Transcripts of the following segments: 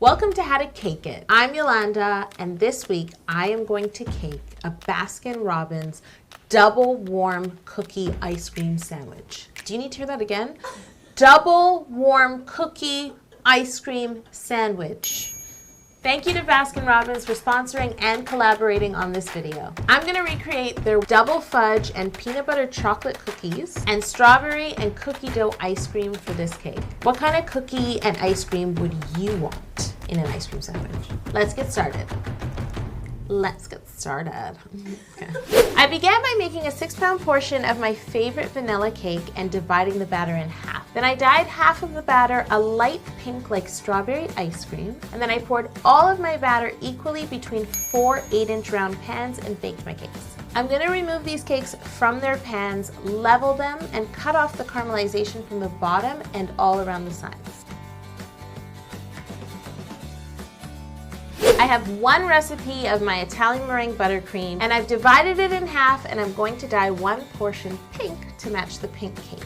Welcome to How to Cake It. I'm Yolanda, and this week I am going to cake a Baskin-Robbins double warm cookie ice cream sandwich. Do you need to hear that again? Double warm cookie ice cream sandwich. Thank you to Baskin-Robbins for sponsoring and collaborating on this video. I'm going to recreate their double fudge and peanut butter chocolate cookies and strawberry and cookie dough ice cream for this cake. What kind of cookie and ice cream would you want in an ice cream sandwich? Let's get started. Okay. I began by making a 6-pound portion of my favorite vanilla cake and dividing the batter in half. Then I dyed half of the batter a light pink like strawberry ice cream, and then I poured all of my batter equally between 4 8-inch round pans and baked my cakes. I'm going to remove these cakes from their pans, level them, and cut off the caramelization from the bottom and all around the sides. I have one recipe of my Italian meringue buttercream, and I've divided it in half, and I'm going to dye one portion pink to match the pink cake.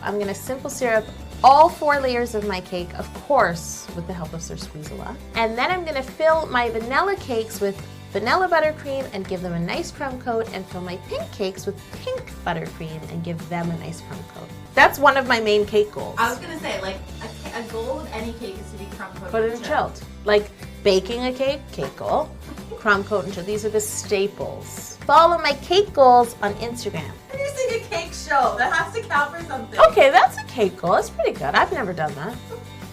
I'm going to simple syrup all 4 layers of my cake, of course, with the help of Sir Squeezela. And then I'm going to fill my vanilla cakes with vanilla buttercream and give them a nice crumb coat, and fill my pink cakes with pink buttercream and give them a nice crumb coat. That's one of my main cake goals. I was going to say, like, a goal with any cake is to be crumb coated. Put it in chilled. Like baking a cake goal, crumb coat and chilled. These are the staples. Follow my cake goals on Instagram. I'm using a cake show. That has to count for something. Okay, that's a cake goal. That's pretty good. I've never done that.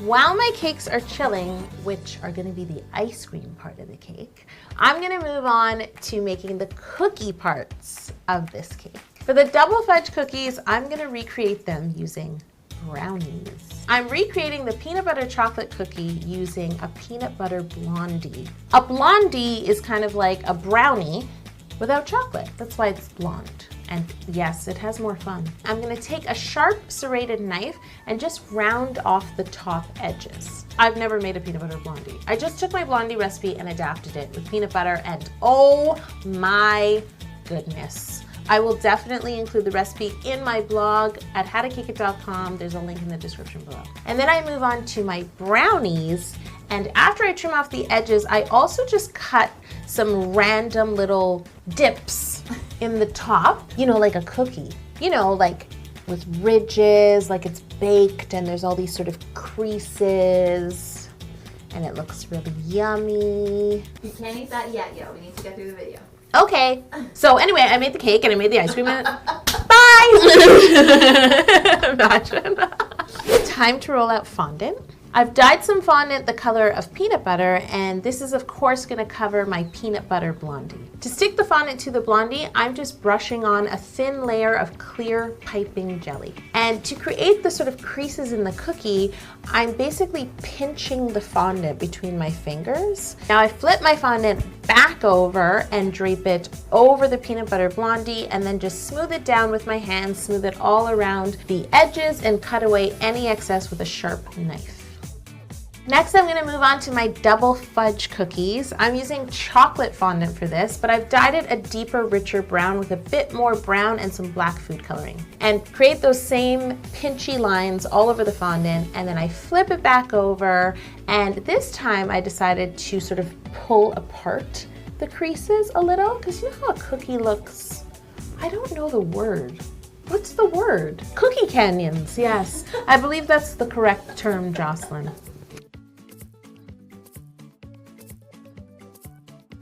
While my cakes are chilling, which are going to be the ice cream part of the cake, I'm going to move on to making the cookie parts of this cake. For the double fudge cookies, I'm going to recreate them using brownies. I'm recreating the peanut butter chocolate cookie using a peanut butter blondie. A blondie is kind of like a brownie without chocolate. That's why it's blonde. And yes, it has more fun. I'm going to take a sharp serrated knife and just round off the top edges. I've never made a peanut butter blondie. I just took my blondie recipe and adapted it with peanut butter, and oh my goodness. I will definitely include the recipe in my blog at howtocakeit.com. There's a link in the description below. And then I move on to my brownies. And after I trim off the edges, I also just cut some random little dips in the top, you know, like a cookie, you know, like with ridges, like it's baked and there's all these sort of creases and it looks really yummy. You can't eat that yet, yo. We need to get through the video. Okay. So anyway, I made the cake and I made the ice cream and bye! Imagine. Time to roll out fondant. I've dyed some fondant the color of peanut butter, and this is of course going to cover my peanut butter blondie. To stick the fondant to the blondie, I'm just brushing on a thin layer of clear piping jelly. And to create the sort of creases in the cookie, I'm basically pinching the fondant between my fingers. Now I flip my fondant back over and drape it over the peanut butter blondie, and then just smooth it down with my hands, smooth it all around the edges, and cut away any excess with a sharp knife. Next, I'm going to move on to my double fudge cookies. I'm using chocolate fondant for this, but I've dyed it a deeper, richer brown with a bit more brown and some black food coloring. And create those same pinchy lines all over the fondant, and then I flip it back over, and this time I decided to sort of pull apart the creases a little, because you know how a cookie looks? I don't know the word. What's the word? Cookie canyons, yes. I believe that's the correct term, Jocelyn.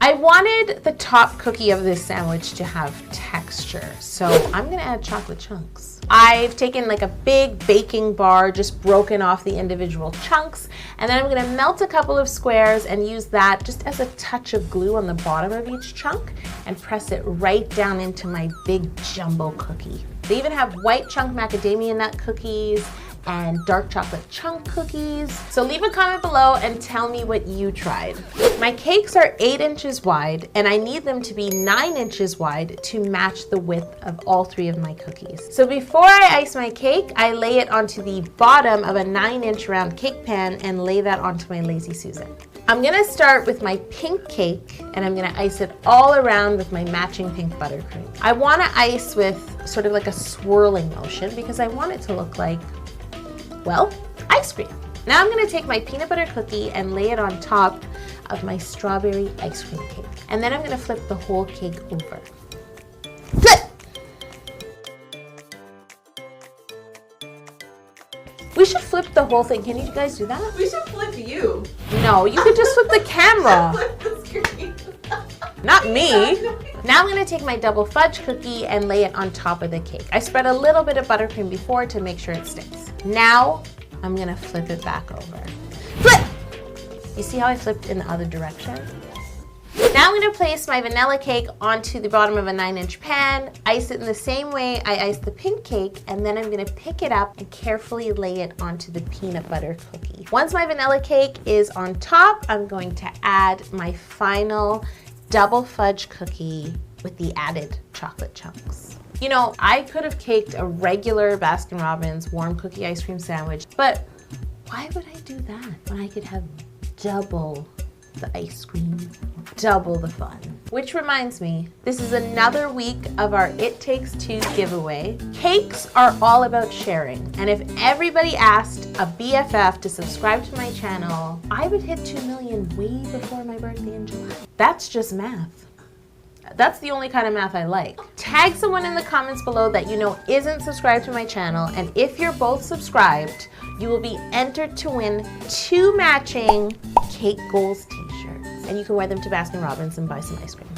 I wanted the top cookie of this sandwich to have texture, so I'm gonna add chocolate chunks. I've taken like a big baking bar, just broken off the individual chunks, and then I'm gonna melt a couple of squares and use that just as a touch of glue on the bottom of each chunk and press it right down into my big jumbo cookie. They even have white chunk macadamia nut cookies and dark chocolate chunk cookies. So leave a comment below and tell me what you tried. My cakes are 8 inches wide, and I need them to be 9 inches wide to match the width of all 3 of my cookies. So before I ice my cake, I lay it onto the bottom of a 9-inch round cake pan and lay that onto my Lazy Susan. I'm gonna start with my pink cake, and I'm gonna ice it all around with my matching pink buttercream. I wanna ice with sort of like a swirling motion because I want it to look like, well, ice cream. Now I'm gonna take my peanut butter cookie and lay it on top of my strawberry ice cream cake. And then I'm gonna flip the whole cake over. Flip! We should flip the whole thing. Can you guys do that? We should flip you. No, you could just flip the camera. Flip the screen. Not me. Now I'm gonna take my double fudge cookie and lay it on top of the cake. I spread a little bit of buttercream before to make sure it sticks. Now I'm gonna flip it back over. Flip! You see how I flipped in the other direction? Now I'm gonna place my vanilla cake onto the bottom of a 9-inch pan, ice it in the same way I iced the pink cake, and then I'm gonna pick it up and carefully lay it onto the peanut butter cookie. Once my vanilla cake is on top, I'm going to add my final double fudge cookie with the added chocolate chunks. You know, I could have caked a regular Baskin-Robbins warm cookie ice cream sandwich, but why would I do that when I could have double the ice cream, double the fun? Which reminds me, this is another week of our It Takes Two giveaway. Cakes are all about sharing, and if everybody asked a BFF to subscribe to my channel, I would hit 2 million way before my birthday in July. That's just math. That's the only kind of math I like. Tag someone in the comments below that you know isn't subscribed to my channel, and if you're both subscribed, you will be entered to win 2 matching Cake Goals t-shirts. And you can wear them to Baskin-Robbins and buy some ice cream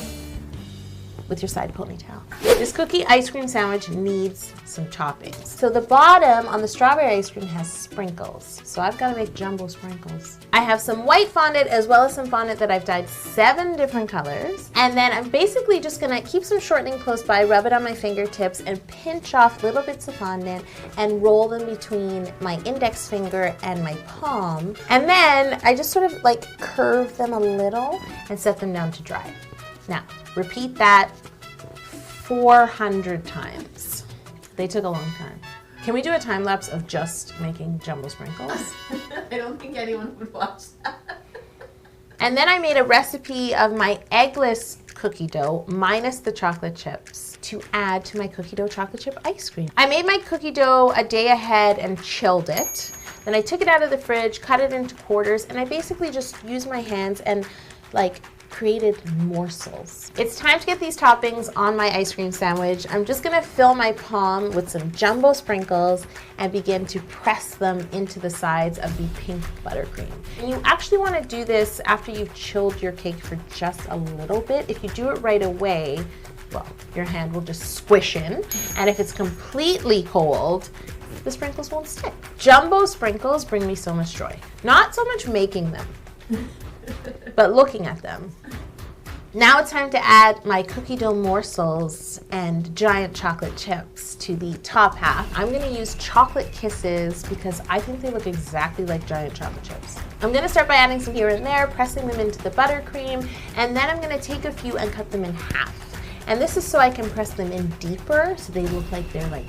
with your side ponytail. This cookie ice cream sandwich needs some toppings. So the bottom on the strawberry ice cream has sprinkles. So I've got to make jumbo sprinkles. I have some white fondant as well as some fondant that I've dyed 7 different colors. And then I'm basically just gonna keep some shortening close by, rub it on my fingertips, and pinch off little bits of fondant and roll them between my index finger and my palm. And then I just sort of like curve them a little and set them down to dry. Now, repeat that 400 times. They took a long time. Can we do a time lapse of just making jumbo sprinkles? I don't think anyone would watch that. And then I made a recipe of my eggless cookie dough minus the chocolate chips to add to my cookie dough chocolate chip ice cream. I made my cookie dough a day ahead and chilled it. Then I took it out of the fridge, cut it into quarters, and I basically just used my hands and like created morsels. It's time to get these toppings on my ice cream sandwich. I'm just gonna fill my palm with some jumbo sprinkles and begin to press them into the sides of the pink buttercream. And you actually wanna do this after you've chilled your cake for just a little bit. If you do it right away, well, your hand will just squish in. And if it's completely cold, the sprinkles won't stick. Jumbo sprinkles bring me so much joy. Not so much making them, but looking at them. Now it's time to add my cookie dough morsels and giant chocolate chips to the top half. I'm gonna use chocolate kisses because I think they look exactly like giant chocolate chips. I'm gonna start by adding some here and there, pressing them into the buttercream, and then I'm gonna take a few and cut them in half. And this is so I can press them in deeper so they look like they're like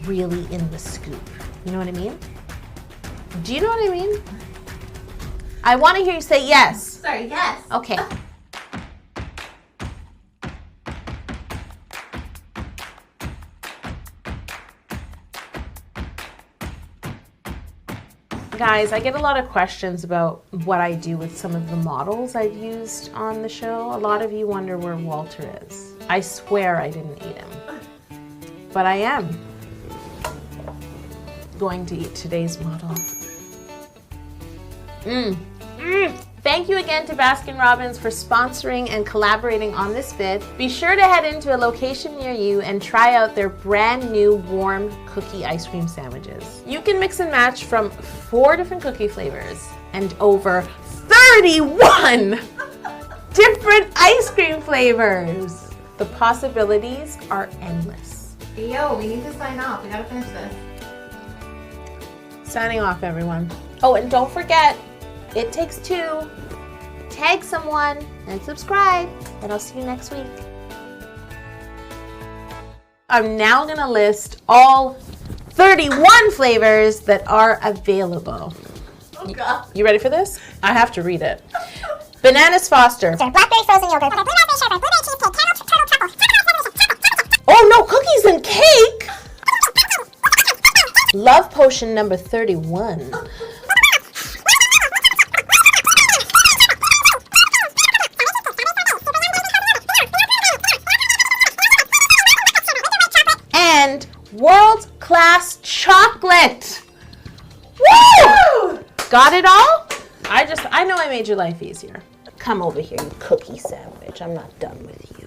really in the scoop. You know what I mean? Do you know what I mean? I want to hear you say yes. Sorry, yes. Okay. Guys, I get a lot of questions about what I do with some of the models I've used on the show. A lot of you wonder where Walter is. I swear I didn't eat him, but I am going to eat today's model. Thank you again to Baskin-Robbins for sponsoring and collaborating on this vid. Be sure to head into a location near you and try out their brand new warm cookie ice cream sandwiches. You can mix and match from 4 different cookie flavors and over 31 different ice cream flavors. The possibilities are endless. Hey, yo, we need to sign off. We gotta finish this. Signing off, everyone. Oh, and don't forget, It Takes Two. Tag someone and subscribe, and I'll see you next week. I'm now gonna list all 31 flavors that are available. Oh, God. You ready for this? I have to read it. Bananas Foster. Blackberry frozen yogurt. Oh no, cookies and cake! Love Potion number 31. class chocolate. Woo! Got it all? I know I made your life easier. Come over here, you cookie sandwich. I'm not done with you.